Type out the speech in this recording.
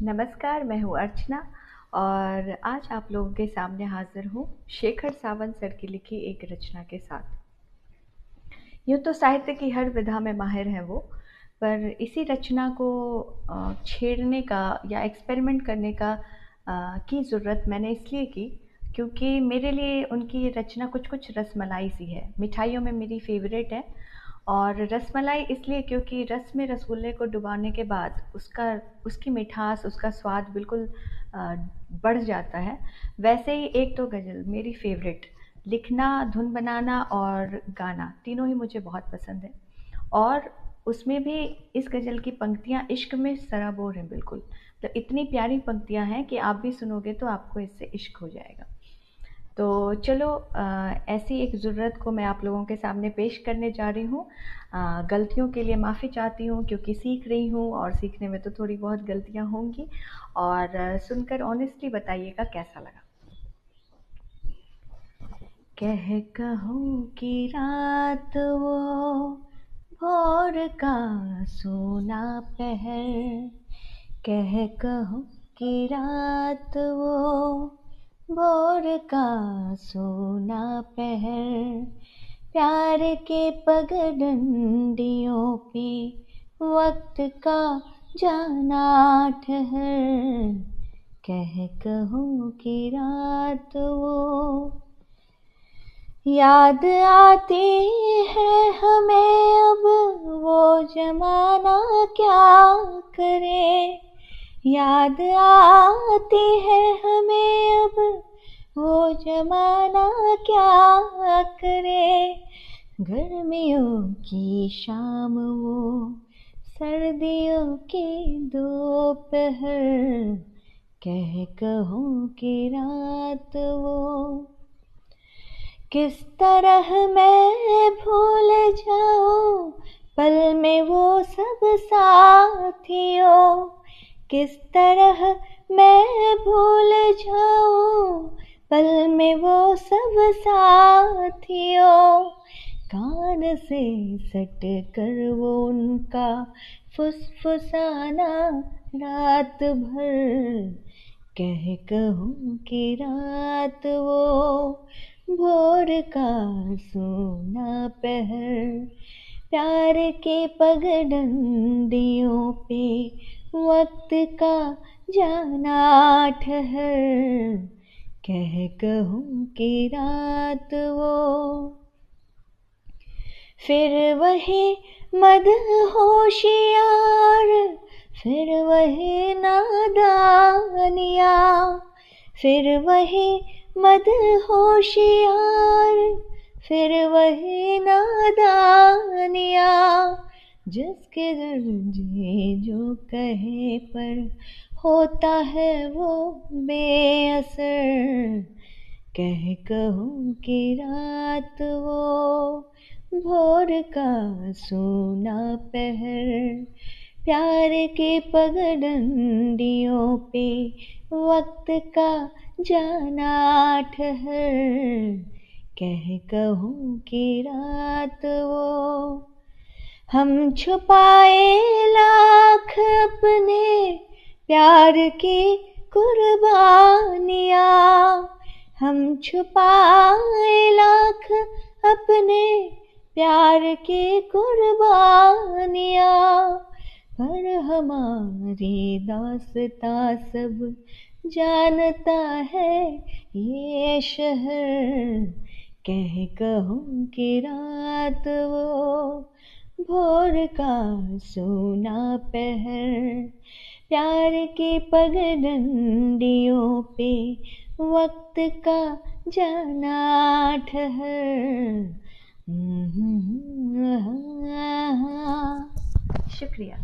नमस्कार, मैं हूँ अर्चना और आज आप लोगों के सामने हाजिर हूँ शेखर सावंत सर की लिखी एक रचना के साथ। यूँ तो साहित्य की हर विधा में माहिर हैं वो, पर इसी रचना को छेड़ने का या एक्सपेरिमेंट करने का की ज़रूरत मैंने इसलिए की क्योंकि मेरे लिए उनकी ये रचना कुछ-कुछ रसमलाई सी है। मिठाइयों में मेरी फ़ेवरेट है और रसमलाई इसलिए क्योंकि रस में रसगुल्ले को डुबाने के बाद उसकी मिठास, उसका स्वाद बिल्कुल अ, बढ़ जाता है। वैसे ही एक तो गज़ल मेरी फ़ेवरेट, लिखना, धुन बनाना और गाना तीनों ही मुझे बहुत पसंद है। और उसमें भी इस गज़ल की पंक्तियाँ इश्क में सराबोर हैं बिल्कुल। तो इतनी प्यारी पंक्तियाँ हैं कि आप भी सुनोगे तो आपको इससे इश्क हो जाएगा। तो चलो ऐसी एक ज़रूरत को मैं आप लोगों के सामने पेश करने जा रही हूँ। गलतियों के लिए माफ़ी चाहती हूँ क्योंकि सीख रही हूँ और सीखने में तो थोड़ी बहुत गलतियाँ होंगी और सुनकर ऑनेस्टली बताइएगा कैसा लगा। कहूँ कि रात वो भोर का सोना पहर, कहूँ कि रात वो भोर का सोना पहर, प्यार के पगडंडियों पे वक्त का जाना ठहर, कहूँ कि रात वो। याद आती है हमें अब वो जमाना क्या करे, याद आती है हमें अब वो जमाना क्या करे। गर्मियों की शाम वो सर्दियों की दोपहर, कहूँ कि रात वो। किस तरह मैं भूल जाऊं पल में वो सब साथियों, किस तरह मैं भूल जाऊं पल में वो सब साथियों। कान से सट कर वो उनका फुसफुसाना रात भर, कहूँ कि रात वो भोर का सोना पहर, प्यार के पगडंडियों पे वक्त का जाना ठहर, कहूँ कि रात वो। फिर वही मदहोशियार, फिर वही नादानिया, फिर वही मदहोशियार, फिर वही नादानिया, जिसके दर्जे जो कहे पर होता है वो बेअसर, कहूँ कि रात वो भोर का सोना पहर, प्यार के पगडंडियों पे वक्त का जाना ठहर, कहूँ कि रात वो। हम छुपाए लाख अपने प्यार की कुर्बानियाँ, हम छुपाए लाख अपने प्यार की कुर्बानियाँ, पर हमारी दास्तां सब जानता है ये शहर, कहूँ कि रात वो भोर का सोना पहर, प्यार के पगडंडियों पे वक्त का जाना ठहर। शुक्रिया।